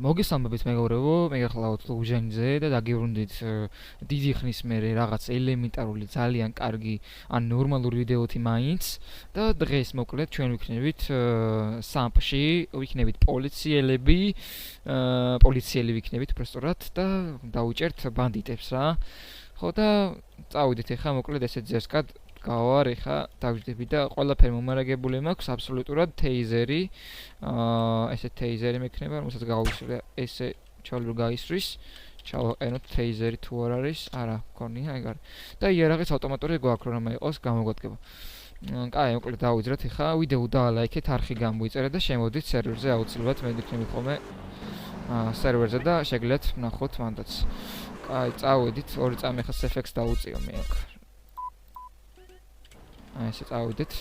მოგესალმებით მეგობრებო, მე გახლავთ ლუჟენიზე და დაგიბრუნდით დიდი ხნის მერე რაღაც ელემენტარული ძალიან კარგი ან ნორმალური ვიდეოთი მაინც და დღეს მოკლედ ჩვენ ვიქნებით სამპში, ვიქნებით პოლიციელები, პოლიციელი ვიქნებით უბრალოდ და დავუჭერთ ბანდიტებს რა. ხო და წავიდეთ ახლა მოკლედ ესეთ ზერსკად გავარ ახლა დავждები და ყველაფერი მომარაგებული მაქვს აბსოლუტურად თეიზერი ესე თეიზერი მექნება რომელსაც გავისვრე ესე ჩავალი რომ გაისვრის ჩავაყენოთ თეიზერი თუ არ არის არა მქონია ეგ არის და იარაღიც ავტომატური გვაქვს რომ იყოს გამოგვადგება კაი მოკლედ დავიძრათ ახლა ვიდეო დაალაიქეთ არხი გამოიწერეთ და შემოდით სერვერზე აუცილებლად მე ვიქნებით ხოლმე სერვერზე და შეგიძლიათ ვნახოთ მანდაც კაი წავედით ორი წამი ახლა SFX დაუწიო მე აქ ესე წავიდეთ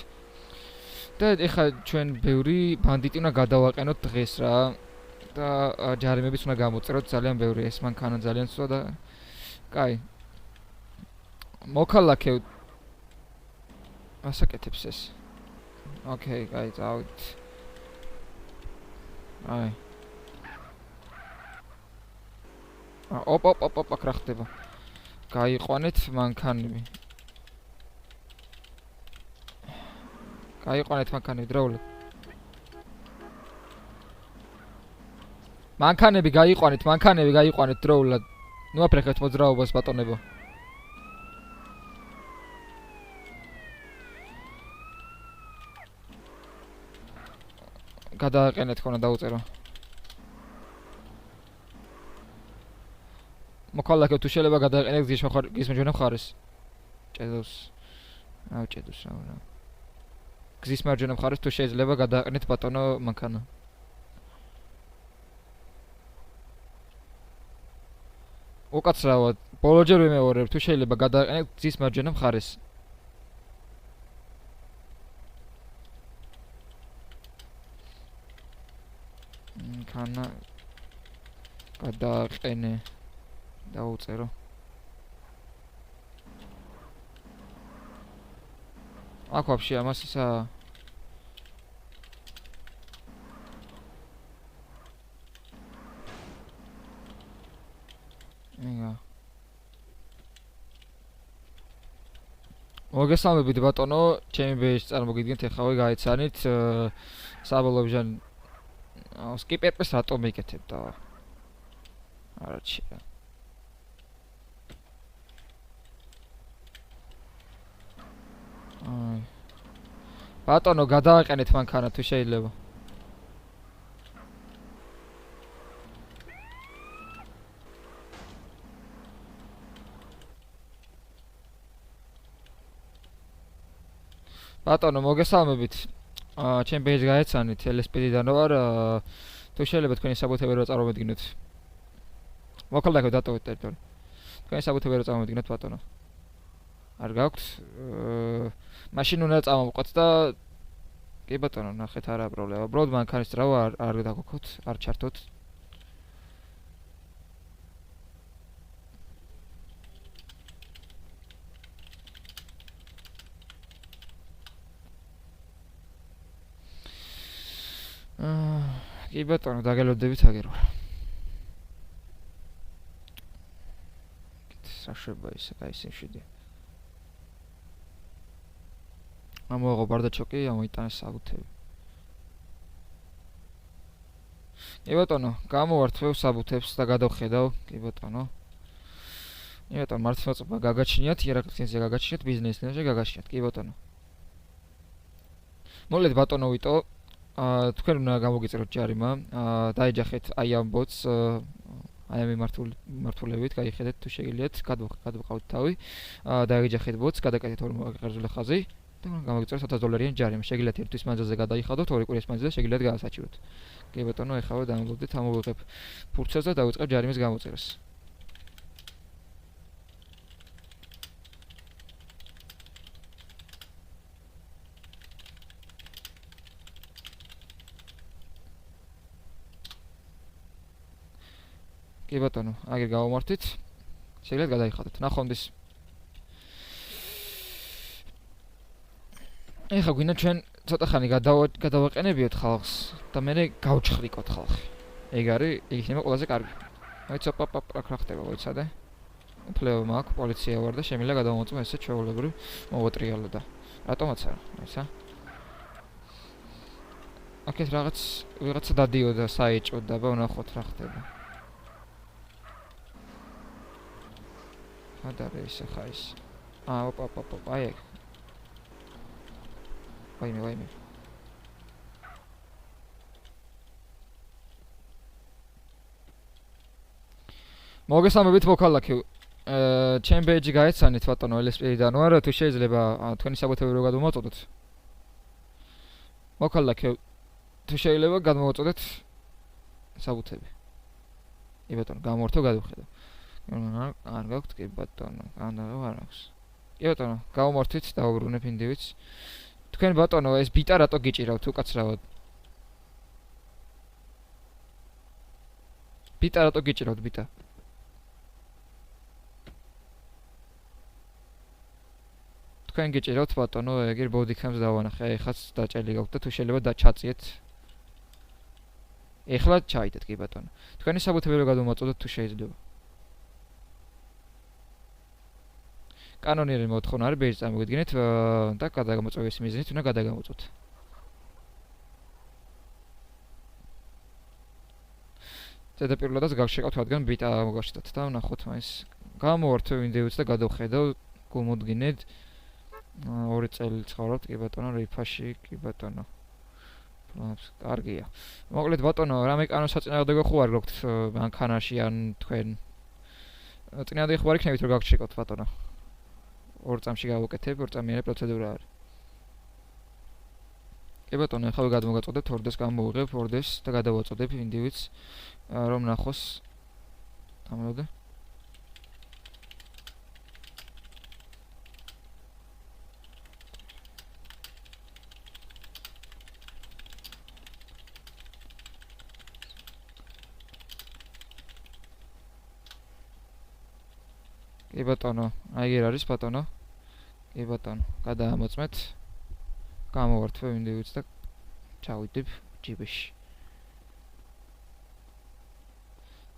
და ეხლა ჩვენ ბევრი ბანდიტი უნდა გადავაყენოთ დღეს რა და ჯარიმებიც უნდა გამოწეროთ ძალიან ბევრი ეს მანქანა ძალიან ცუდა და კაი მოქალაქე ასაკეთებს ეს ოკეი კაი წავიდეთ აი ოპ რა ხდება გაიყვანეთ მანქანები გაიყვანეთ მანქანები დროულად მანქანები გაიყვანეთ დროულად ნუ აფრეხეთ მოძრაობას ბატონებო გადააყენეთ ხონა დაუწერო მოქალაქე თუ შეიძლება გადააყენეთ გზის მარჯვენა მხარეს ჭედოს რა გზის მარჯვენა მხარეს თუ შეიძლება გადააყენეთ ბატონო მანქანა უკაცრავად ბოლოჯერ ვიმეორებ თუ შეიძლება გადააყენეთ გზის მარჯვენა მხარეს მანქანა გადააყენე დაუწერო აქ ვაფშე ამას ისა ეგა მოგესალმებით ბატონო ჩემი ბეჭდს წარმოგიდგენთ ეხლა გაიცანით საბოლოო სკიპერს რატომ მეკეთებ და არაჩი ბატონო გადააყენეთ მანქანა თუ შეიძლება ბატონო მოგესალმებით ჩემ ბეჭდს გაეცანით LSPD-დან ვარ თუ შეიძლება თქვენი საბუთები რა წარმოვიდგინოთ მოკლედ დატოვეთ ტერიტორია თქვენი საბუთები რა წარმოვიდგინოთ ბატონო არ გაქვთ მაშინ უნდა წამოვყოთ და კი ბატონო ნახეთ არა პრობლემა უბრალოდ მანქანის ძრავა არ დაგოქოთ არ ჩართოთ კი ბატონო დაგელოდებით აგერ ვარ საშება ისე გაისიმშვიდე ამოაღო ბარდაჩოკი ამოიტანეს საბუთები კი ბატონო გამოვართ ვევ საბუთებს და გადავხედავ კი ბატონო მართლმოწმობა გაგაჩნიათ იერარქიაზე გაგაჩნიათ ბიზნესნებზე გაგაჩნიათ კი ბატონო მოლეთ ბატონო ვიტო თქვენ უნდა გამოგიწეროთ ჯარიმა დაეჯახეთ აი ამ ბოტს აი ამ მართულებით გაიხედეთ თუ შეგიძლიათ გადავყავთ თავი დაეჯახეთ ბოტს გადაკეთეთ ორი მოყარზული ხაზი და გამოგიწეროთ $1000 ჯარიმა შეგიძლიათ ერთის მანძილზე გადაიხადოთ ორი კვირის მანძილზე შეგიძლიათ გაასაჭიროთ კი ბატონო ეხლა დამოვლოდით ამოვიღებ ფურცელს და დავიწყებ ჯარიმის გამოწერას კი ბატონო აგერ გავამართით შეგიძლიათ გადაიხადოთ ნახვამდის ეხლა გვინდა ჩვენ ცოტა ხანი გადავაყენებიოთ ხალხს და მე გავჩხრიკოთ ხალხი ეგ არის, ეგ იქნება ყველაზე კარგი. აი რა ხდება, ვიცადე. უფლება მაქვს, პოლიცია ვარ და შემიძლია გადავამოწმო ესე ჩვეულებრივ მოვატრიალო და რატომაც არა, ისა. აქეთ ვიღაცა დადიოდა საეჭვოდ და ვნახოთ რა ხდება. ადარე ისე ხა ის. ოპა, აი ეგ. ვაიმე. მოგესალმებით მოქალაქე. ჩემ ბეიჯი გაეცანით ბატონო LSP-დან ვარ, თუ შეიძლება თქვენი საბუთები რო გადმოვაწოდოთ. მოქალაქე, თუ შეიძლება გადმოვაწოდეთ საბუთები. კი ბატონო, გამორთო გადავხედო. არ გაქვთ კი ბატონო, არ აქვს. კი ბატონო, გავმორთით და უბრუნებ ინდივიდს. თქვენ ბატონო ეს ბიტა რატო გიჭირავთ უკაცრავად? ბიტა რატო გიჭირავთ ბიტა? თქვენ გიჭირავთ ბატონო, ეგერ ბოდიკამს დავანახე, ეხლაც დაჭელი გაქვთ და თუ შეიძლება დაჩაწიეთ. ეხლა ჩაიდეთ კი ბატონო. თქვენი საბუთები რო გადმოვაწოდოთ თუ შეიძლება. კანონიერი მოთხოვნა არის, ბეიჯს წარმოგიდგინეთ და გადაგამოწმების მიზნით უნდა გადაგამოწოთ. ზედაპირულადაც გავშეკავთ, რადგან ბიტა მოგაშიტოთ და ვნახოთ მაინც. გამოვართო ინდივიდს და გადავხედავ, გომოდგინეთ. 2 წელი ცხოვრობთ კი ბატონო, რიფაში კი ბატონო. კარგია. მოკლედ ბატონო, რამე კანონს საწინააღმდეგო ხო არ გაქვთ მანქანაში ან თქვენ წინააღმდეგო ხო არ იქნებით რომ გავშეკავთ ბატონო. 2 წამში გავუკეთებ, 2 წამიანი პროცედურა არის. კი ბატონო, ახლა გადმოგაწოდებ ორდეს გამოვიღებ, ორდეს და გადავაწოდებ ინდივიდს რომ ნახოს. გამოვიდე. კი ბატონო, აიგერ არის ბატონო. კი ბატონო, გადაამოწმეთ. გამოვართვე ინდივიდს და ჩავიდებ ჯიბეში.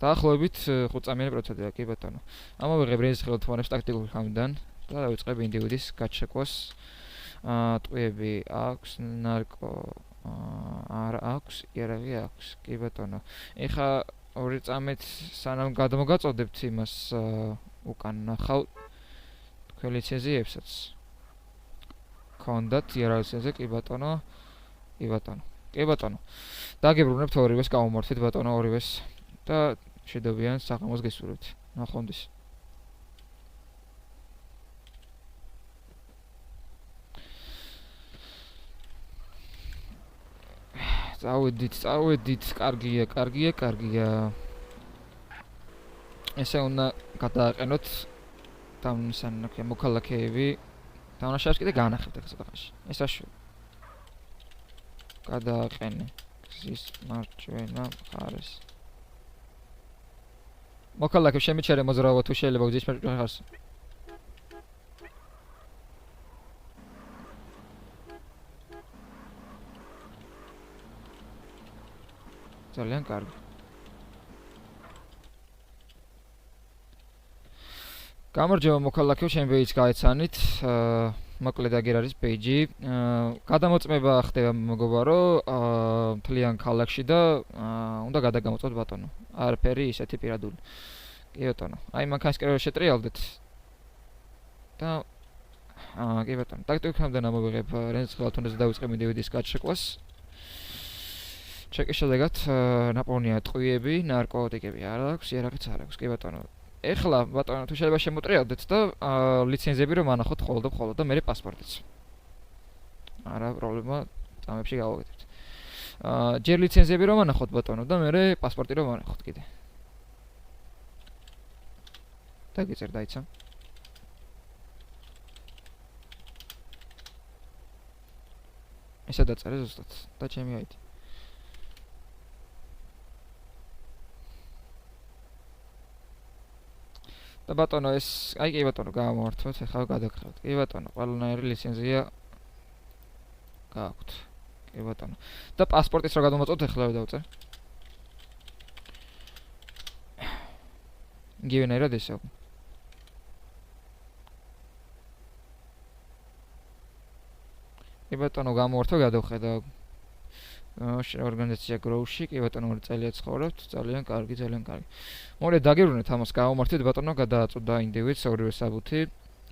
დაახლოებით 5 წამიანი პროცედურა კი ბატონო. ამოვიღებ რეზის ხელმძღვანელს ტაქტიკურ ხმიდან და დავიწყებ ინდივიდის გაჩეკვას. ტყვიები აქვს, ნარკო არ აქვს, იარაღი აქვს. კი ბატონო. ეხა 2 წამით სანამ გადმოგაწოდებთ იმას უკან ნახავ თქვენ ლიცენზიებსაც. კონდათ იარაღზე კი ბატონო. კი ბატონო. კი ბატონო. დაგებრუნებთ ორივეს გამომართვით ბატონო ორივეს და შედობიან საღამოს გესურვებთ. ნახვამდის. წავედით, კარგია. ესე უნდა გადააყენოთ დამსანაკე მოქალაქეები. დამნაშავეს კიდე განახებთ ახლა ცოტახაში. ეს აშუქ. გადააყენე გზის მარჯვენა მხარეს. მოქალაქე შემიჩერე მოძრაობა თუ შეიძლება გზის მარჯვენა მხარეს. ძალიან კარგი. გამარჯობა მოქალაქეო, შენ ბეიჯს გაეცანით. მოკლედ აგერ არის ბეიჯი. გადამოწმება ხდება მეგობარო, მთლიან ქალაქში და უნდა გადაგამოწმოთ ბატონო. არაფერი ისეთი პირადული. კი ბატონო. აი მანქანის კერა შეტრიალდეთ. და კი ბატონო. ტაქტიკურ ხმიდან ამოვიღებ რენს ხელთონეზე დავიწყებ ინდივიდის გაჩეკვას. ჩეკის შედეგად ნაპოვნია ტყვიები, ნარკოტიკები არ აქვს, იარაღიც არ აქვს. კი ბატონო. ეხლა ბატონო თუ შეიძლება შემოტრიალდეთ და ლიცენზიები რომ ანახოთ ხოლმე და მე პასპორტიც. არა პრობლემა, წამებში გავაკეთებთ. ჯერ ლიცენზიები რომ ანახოთ ბატონო და მე პასპორტი რომ ანახოთ კიდე. დაგიწერ დაიცა. ესა დაწერე ზუსტად და ჩემი აიდი. და ბატონო ეს, აი კი ბატონო გამოვართვეთ, ახლა გადაგხევთ. კი ბატონო, ყველანაირი ლიცენზია გააქვთ. კი ბატონო. და პასპორტის რა გადმოაწოდოთ, ახლა დავწერ. იგივენაირად ესეო. კი ბატონო, გამოვართო გადავხედა. ორგანიზაცია Grow-ში, კი ბატონო, 2 წელია ცხოვრობთ, ძალიან კარგი, ძალიან კარგი. მოვიდეთ დაგიბრუნეთ ამას, გამომართვით ბატონო, გადააწვდა ინდივიდს ორივე საბუთი.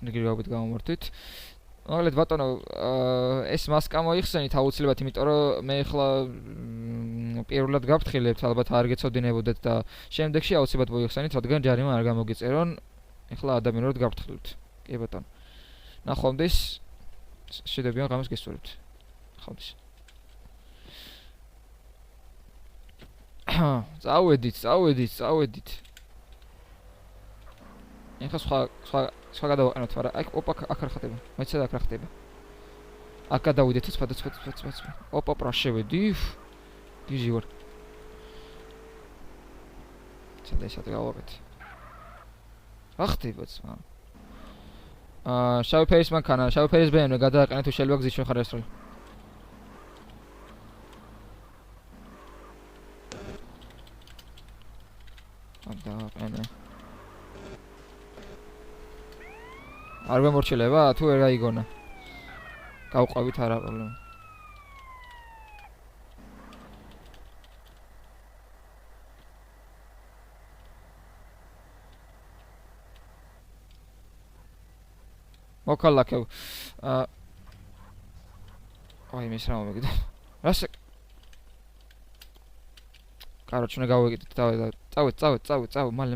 რიგრიგობით გამომართვით. მოგლეთ ბატონო, ეს მასკა მოიხსენით აუცილებლად, იმიტომ რომ მე ახლა პირველად გავფრთხილებთ, ალბათ არ გეცოდინებოდეთ და შემდეგში აუცილებლად მოიხსენით, რადგან ჯარიმა არ გამოგიწერონ. ახლა ადამიანურად გავფრთხილებთ. კი ბატონო. ნახვამდის შედებიან ღამეს გესურვებთ. ხავდის. წავედით. ეხლა სხვა გადავაყენოთ, მაგრამ აქ არ ხდება. მეცად აქ რა ხდება. აქ გადავიდეთ სპადაც. რა შევედი? გიჟი ვარ. ცოტა ისეთ გავაკეთე. რა ხდება ძმა? შავი ფერის მანქანა, შავი ფერის BMW გადააყენეთ, თუ შეიძლება გზის შეხარ ესროლი. გადააყენე. არ გამორჩილება, თუ ვერ გაიგონა. გავყვებით, არა პრობლემა. მოკალაკევ. აი მის რა მომიგდა. რასე? კაროჩ უნდა გავიგეთ, წავედ, მალე.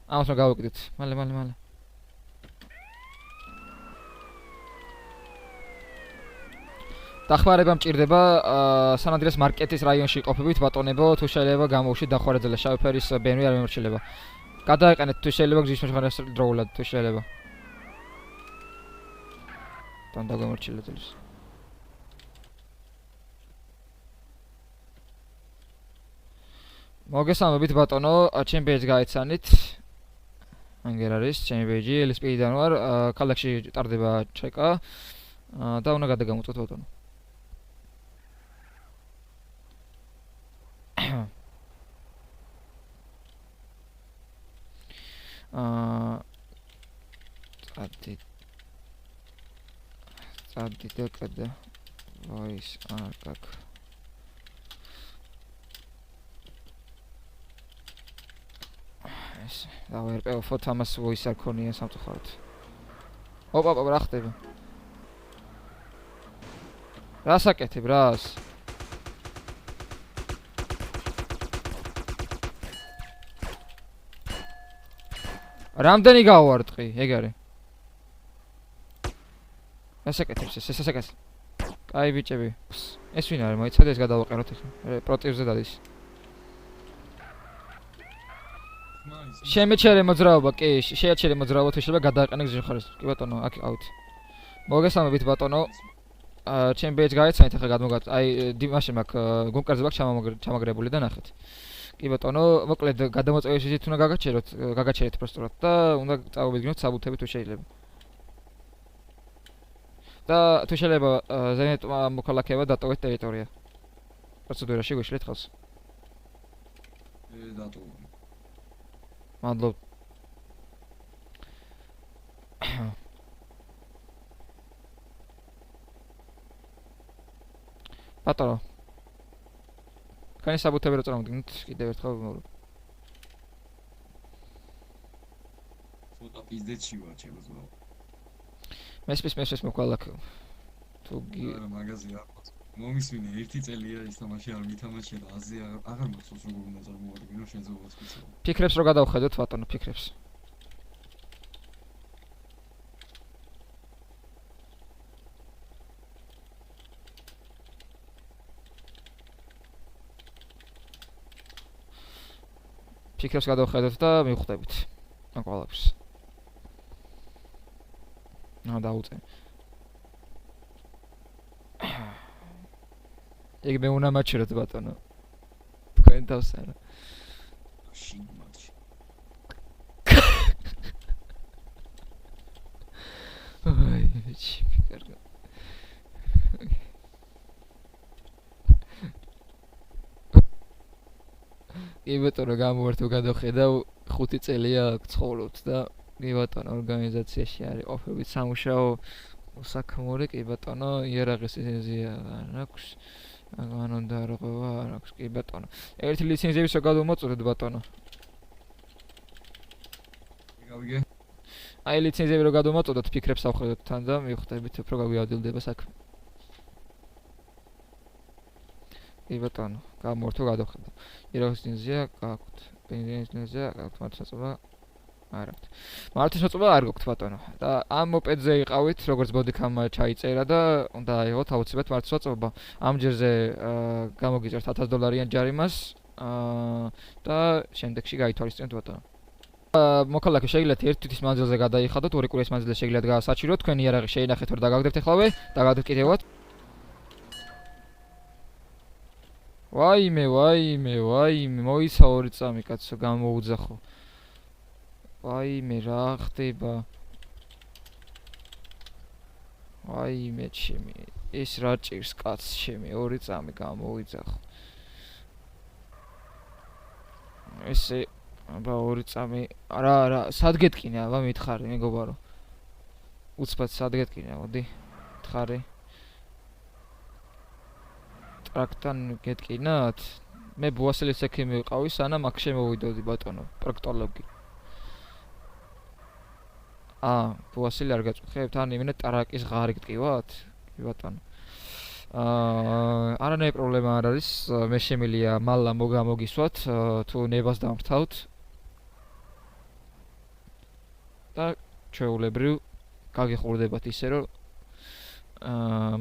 ამას უნდა გავიგეთ, მალე. დახმარება მჭირდება სანადირეს მარკეტის რაიონში ყოფებით ბატონებო, თუ შეიძლება გამოვშით დახმარეძელა შავი ფერის BMW არ მიმორჩილება. გადააყენეთ თუ შეიძლება გზის მოშხარეს დროულად თუ შეიძლება. თან დაგამორჩილეთ ეს. მოგესალმებით ბატონო, ჩემი ბეჯს გაეცანით. ანგერ არის ჩემი ბეჯი, LSP-დან ვარ, ქალაქში ტარდება ჩეკა და უნდა გადაგამოწოთ ბატონო. წადი და კადა voice არ გაკ ეს და ვერ ფოტო ამას voice არ ქონია სამწუხაროდ. ოპა რა ხდება? რას აკეთებ რას? რამდენი გავვარტყი, ეგ არის. რას აკეთებს ეს ასაკას? კაი ბიჭები. ეს ვინ არის? მოიცადე ეს გადავაყენოთ ახლა. პროტივზე დადის. შემეჩერე მოძრაობა, კი, შეაჩერე მოძრაობა, თუ შეიძლება გადააყენე გზის მხარეს. კი ბატონო, აქ ავით. მოგესალმებით ბატონო. ჩემ ბეჯს გაეცანით ახლა გადმოგათ. აი, იმაში მაქვს გუნკარზე მაქვს ჩამაგრებული და ნახეთ. კი ბატონო, მოკლედ გადამოწევის ვიზით უნდა გაგაჩერეთ პროსტურად და უნდა წავიდგინოთ საბუთები თუ შეიძლება. და თუ შეიძლება ზენიტმა მოქალაქეება დატოვეთ ტერიტორია. პროცედურაში გვიშლით ხალხს. დატოვო. მადლობთ. ბატონო. კაი საბუთები რა წარმოგდგენთ? კიდევ ერთხელ ვიმეორებ. ფოტო პიზდეთში ვარ ჩემო ზღვა. მესმის მოქალაქე. თუ არა მაგაზე არ მოწ. მომისმინე 1 წელია ის თამაში არ მითამაშია და აზე აღარ მახსოვს როგორ უნდა წარმოვადგინო შეზღუდვა სპეციალურად. ფიქრებს რო გადავხედოთ ბატონო, ფიქრებს. ფიქრებს გადავხედოთ და მივხვდებით. ამ ყველაფერს. დავუწე. ეგ მე უნდა მაჩეროთ ბატონო. თქვენ თავს არა. შინ მაჩი. აი, ეჩი, კარგი. კი ბატონო, გამოვართო გადავხედავ. 5 წელია ცხოვრობთ და კი ბატონო ორგანიზაციაში არის ყოფებით სამუშაო უსაქმური კი ბატონო იარაღის ლიცენზია არ აქვს განონდარღვა არ აქვს კი ბატონო ერთი ლიცენზიების რა გადმოწოდეთ ბატონო გავიგე აი ლიცენზიები რო გადმოწოდოთ ფიქრებს ავხედოთ თან და მივხვდებით უფრო გაგვიადვილდება საქმე კი ბატონო გამორთო გადავხედო იარაღის ლიცენზია გაქვთ ბენზინის ლიცენზია გაქვთ მართლმსაწყობა არ აქვს მართლმსაწყობა არ გაქვთ ბატონო და ამ მოპედზე იყავით როგორც ბოდიქამ ჩაიწერა და უნდა აიღოთ აუცილებლად მართლმსაწყობა ამ ჯერზე გამოგიწერთ $1000 ჯარიმას და შემდეგში გაითვალისწინოთ ბატონო მოქალაქე შეგიძლიათ ერთ თვით მანძილზე გადაიხადოთ ორი კვირის მანძილზე შეგიძლიათ გაასაჩიროთ თქვენი იარაღი შეინახეთ რომ დაგაგდებთ ახლავე დაგაგდებთ ვაიმე მოიცა ორი წამი კაცო გამოუძახო ვაიმე რა ხდება ვაიმე ჩემი ეს რა ჭირს კაცს ჩემი ორი წამი გამოიძახო ესე აბა ორი წამი რა სად გეტკინე აბა მითხარი მეგობარო უცბად სად გეტკინე მოდი მითხარი ტრაქთან გეტკინათ მე ბუასელის ექიმი ვიყავი სანამ აქ შემოვიდოდი ბატონო პროქტოლოგი ბუასელი არ გაწუხებთ ან იმენა ტრაკის ღარი გტკივათ კი ბატონო არანაირი პრობლემა არ არის მე შემიძლია მალა მოგისვათ თუ ნებას დამრთავთ და ჩვეულებრივ გაგიხურდებათ ისე რომ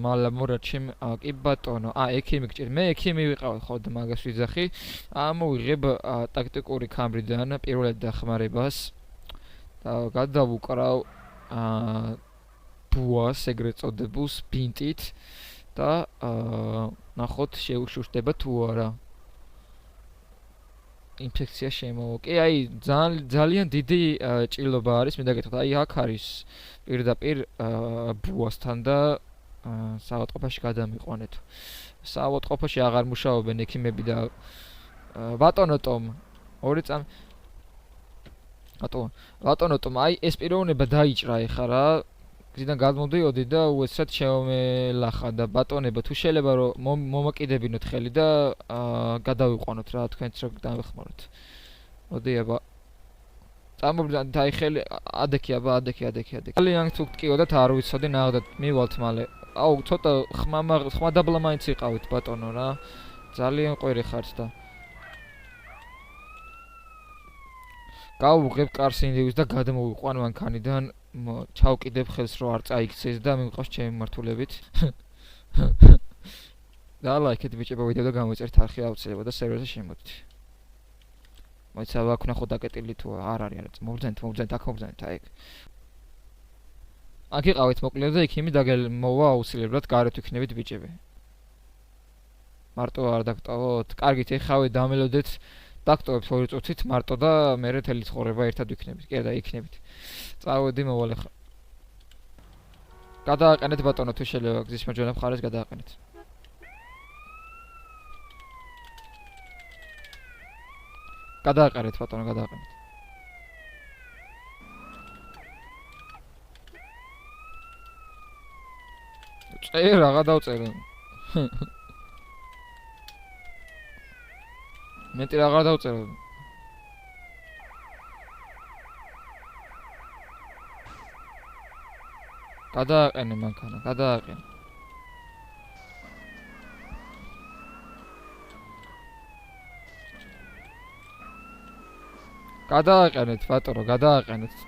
მალა მორაჩიმ კი ბატონო ექიმი გჭირ მე ექიმი ვიყავ ხო და მაგას ვიძახი მოვიღებ ტაქტიკური კამბრიდან პირველად დახმარებას და გადავუკრავ ბუას ეგრეთ წოდებულს ბინტით და ნახოთ შეუშუშდება თუ არა ინფექცია შემოვა კი აი ძალიან დიდი ჭრილობა არის მინდა გითხრათ აი აქ არის პირდაპირ ბუასთან და საავადმყოფოში გადამიყვანეთ საავადმყოფოში აღარ მუშაობენ ექიმები და ბატონო ტომ ორი წამი ბატონო ტომ აი ეს პიროვნება დაიჭრა ეხა რა გზიდან გადმოდიოდი და უეცრად შემელახა და ბატონებო თუ შეიძლება რომ მომაკიდებინოთ ხელი და გადავიყვანოთ რა თქვენც რა დავეხმაროთ მოდი აბა წამობდით აი ხელი ადექი ძალიან თუ გტკიოდათ არ ვიცოდი ნახდათ მივალთ მალე აუ ცოტა ხმადაბლა მაინც იყავით ბატონო რა ძალიან ყვირი ხართ და გავუღებ კარს ინდივიდს და გადმოვიყვან მანქანიდან ჩავკიდებ ხელს რომ არ წაიქცეს და მივყავს ჩემი მართულებით და ლაიქეთ ბიჭებო ვიდეო და გამოიწერთ არხი აუცილებლად და სერვერზე შემოდით მოიცა აქ ნახოთ დაკეტილი თუ არ არის მოვძენთ აქ მოვძენთ აი აქ იყავით მოკლედ და იქ იმი დაგემოვა აუცილებლად გარეთ ვიქნებით ბიჭები მარტო არ დაგტოვოთ კარგით ეხავე დამელოდეთ დაგტოვებთ ორი წუთით მარტო და მე მთელი ცხოვრება ერთად ვიქნებით კი და იქნებით წავედი მოვალ ახლა გადააყენეთ ბატონო თუ შეიძლება გზის მარჯვენა მხარეს გადააყენეთ გადააყენეთ ბატონო გადააყენეთ წერ რა გადავწერო მეტი რა გადავწერო გადააყენე მანქანა გადააყენე გადააყენეთ ბატონო გადააყენეთ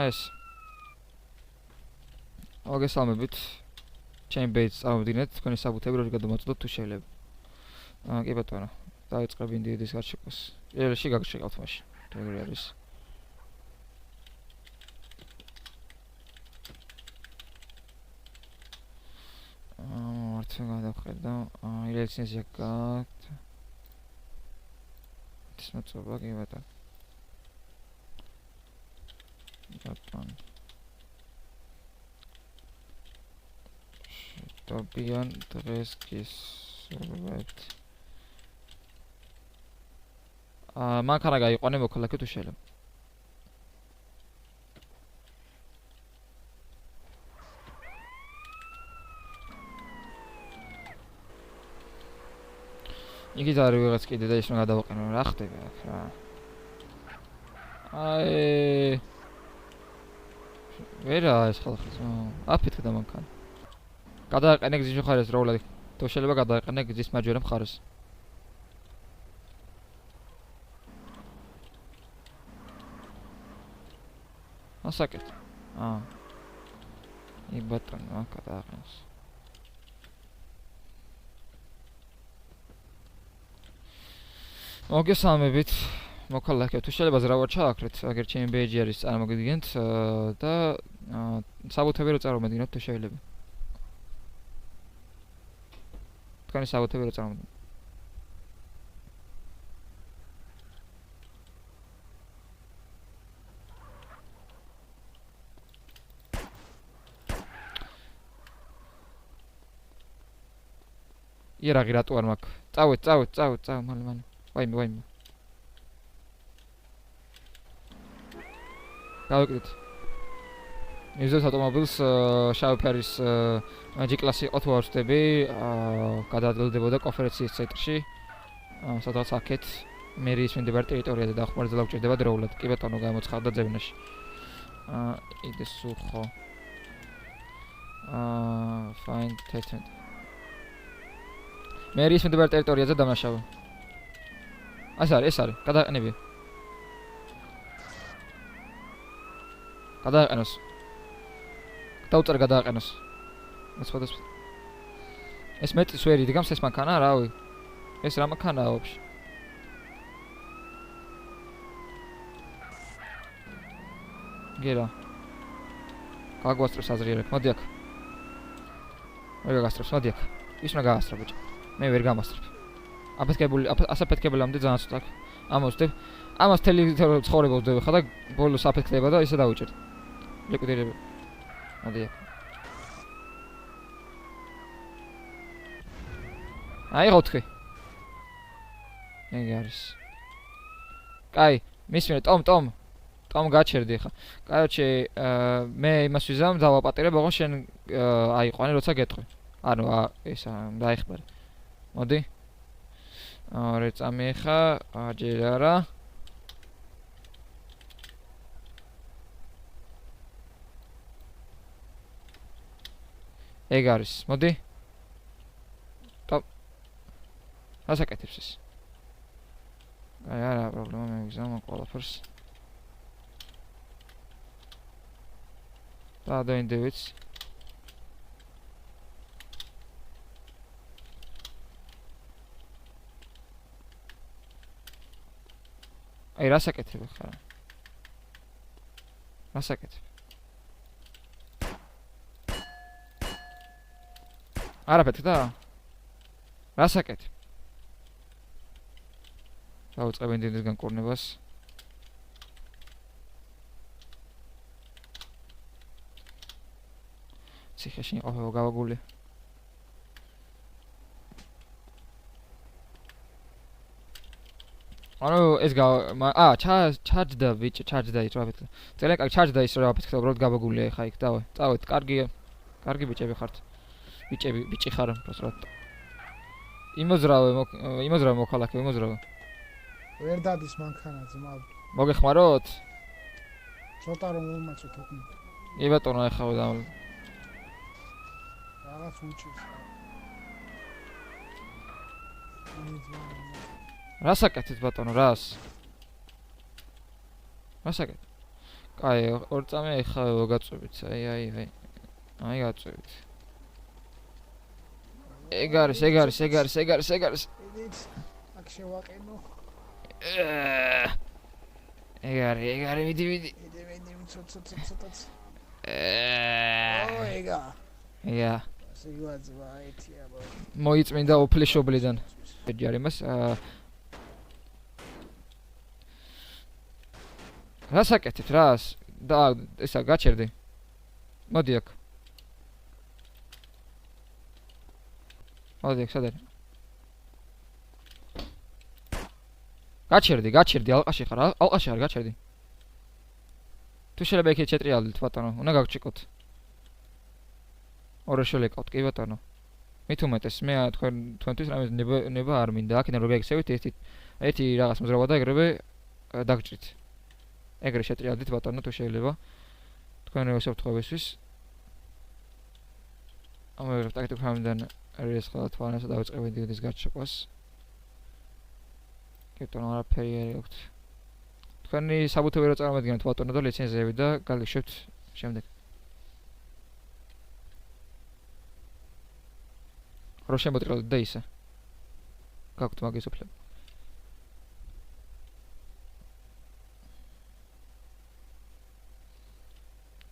ეს მოგესალმებით ჩემი ბეიტს წავიდინეთ თქვენი საბუთები როგორ გადამოწოდოთ თუ შეიძლება კი ბატონო დაიწყებ ინდივიდის გარშემოს პირველში გაგშეკავთ მაშინ როგორ არის მართლა გადავხედა ლიცენზია გაქვთ ეს მოწოვა კი ბატონო გტობიან დღეს გისურვებთ. მანქანა გაიყვანე მოქალაქე თუ შეიძლება. იგი ზარი ვიღაც კიდე და ის რომ გადავაყენო რა ხდება აქ რა. აი ვერა ეს ხალხი აფეთქდა მანქანა. გადააყენე გზის მხარეს როულად თუ შეიძლება გადააყენე გზის მარჯვენა მხარეს. ასაკეთ. ი ბატონო გადააყენეს. მოგესალმებით მოქალაქე თუ შეიძლება ზრავად ჩააქრეთ აგერ ჩემი ბეიჯი არის წარმოგიდგენთ და საბუთები რო წარმოგიდგენთ თუ შეიძლება თქვენი საბუთები რო წარმოგიდგენთ იერაღი რატო არ მაქვს წავედ მალე ვაიმე გავიკეთეთ მივზეთ ავტომობილს შავი ფერის G კლასი იყო თუ არ ვწდები გადაადგილდებოდა კონფერენციის ცენტრში სადაც აქეთ მერიის მიმდებარე ტერიტორიაზე დახმარება უჭირდება დროულად კი ბატონო გამოცხადდა ძებნაში იდე სუხო find patent მერიის მიმდებარე ტერიტორიაზე დამნაშავე ეს არის გადააყენებია გადააყენოს დაუწერ გადააყენოს ეს მეტი სვერი დგამს ეს მანქანა რავი ეს რა მანქანაა ვაფშე გერა გაგვასწრებს აზრიერებ მოდი აქ ვერ გასწრებს მოდი აქ ის უნდა გაასწრო ბიჭო მე ვერ გამასწრებ ასაფეთქებელამდე ძალიან ცოტა ამოვსდებ ამას თელი ცხოვრება ვძებ ხა და ბოლოს აფეთქდება და ისე დავიჭერ ლიკვიდირება მოდი აქ აი ხოთხი ეგ არის კაი მისმინე ტომ გაჩერდი ხა კაიოჩე მე იმას ვიზამ დავაპატირებ ოღონ შენ აიყვანე როცა გეტყვი ანუ ესა დაიხმარე მოდი ორე წამი ხა ჯერ არა ეგ არის მოდი ტოპ ასაკეთებს ეს აი არა პრობლემა მე ვიზამ ყველაფერს და დაინდევიც აი რასაკეთებ ხარ რასაკეთებ არაფეთქდა რასაკეთებ დავუწყებ ინტერნეტის განკურნებას ციხეში ყოფილ გავაგული ანუ ეს ჩარჯდა ბიჭო ჩარჯდა ის რა ვეთქე ძალიან კარგი ჩარჯდა ის რა ვეთქე უბრალოდ გავაგულია ხა იქ წავედ კარგი ბიჭები ხართ ბიჭი ხარ პროსრატ იმოზრავე მოქალაქე იმოზრავე ვერ დადის მანქანა ძმა მოგეხმაროთ ცოტა რომ უმაცოთ უკნ ი ბატონო ახლა და რაღაც უჭირს რასაკეთეთ ბატონო რას კაი ორ წამი ახლა გაწვევით აი გაწვევით ეგ არის აქ შევაყენო ეგ არის მიდი ცოტაც ეგა სიგვაძვა ეთია მოიწმინდა ოფლიშობლიდან ჯარიმას რასაკეთეთ რას და ესა გაჩერდი მოდი აქ მოდი ეგ სად არის? გაჩერდი, ალყაში ხარ, ალყაში არ გაჩერდი. თუ შეიძლება იქით შეტრიალდით ბატონო, უნდა გაგჭიკოთ. ორე შელეკავთ, კი ბატონო. მით უმეტეს მე თქვენთვის რამე ნება არ მინდა. აქედან რო გაგიქცევით ერთი რაღაც მზრობა და ეგრევე დაგჭრით. ეგრე შეტრიალდით ბატონო თუ შეიძლება. თქვენ უსაფრთხოებისთვის. ამერე ტაქტიკ ფრამიდან ეს ხოლმე თვალნასა დავიწყებდი ვიდეოს გარჩევას. ბატონო არაფერი არ აქვს. თქვენი საბუთები რო წარმოვიდგინოთ ბატონო და ლიცენზიები და გაგიშვებთ შემდეგ. რო შემოტრიალდით და ისე. გაქვთ მაგის უფლება.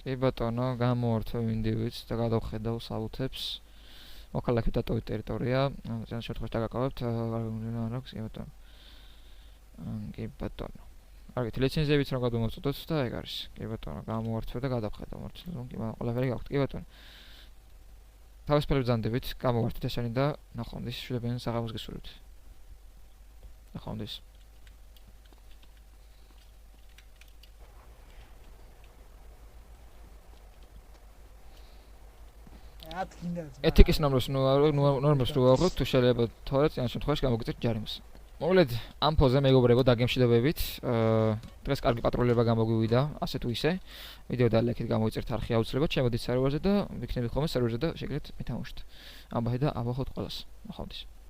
კი ბატონო, გამოვართვევინდივით და გადავხედავ საბუთებს. მოქალაქე დატოვეთ ტერიტორია, ძალიან შეთხოვს დაგაკავებთ, არ აქვს, კი ბატონო. კი ბატონო. კარგით, ლიცენზიებიც რომ გადმოვაწოდოთ და ეგ არის. კი ბატონო, გამოვართვე და გადავხედავ მართლა, კი ყველაფერი გაქვთ, კი ბატონო. თავისუფლად ბრძანდებით, გამოვართვით ესენი და ნახვამდის შვილებიან საღამოს გესურვით. ნახვამდის. ეთიკის ნორმებს ნორმებს რო ავღოთ, თუ შეიძლება თორეც ამ შემთხვევაში გამოგიწევთ ჯარიმს. მოკლედ, ამ ფოზე მეგობრებო დაგემშვიდობებით. დღეს კარგი პატრულება გამოგვივიდა, ასე თუ ისე. ვიდეო და ლაიქით გამოიწერთ არხი აუცილებლად, შემოდით სერვერზე და ვიქნებით ხოლმე სერვერზე და შეგიძლიათ მეთამაშოთ. ამბაი და აბახოთ ყველას. ნახვამდის.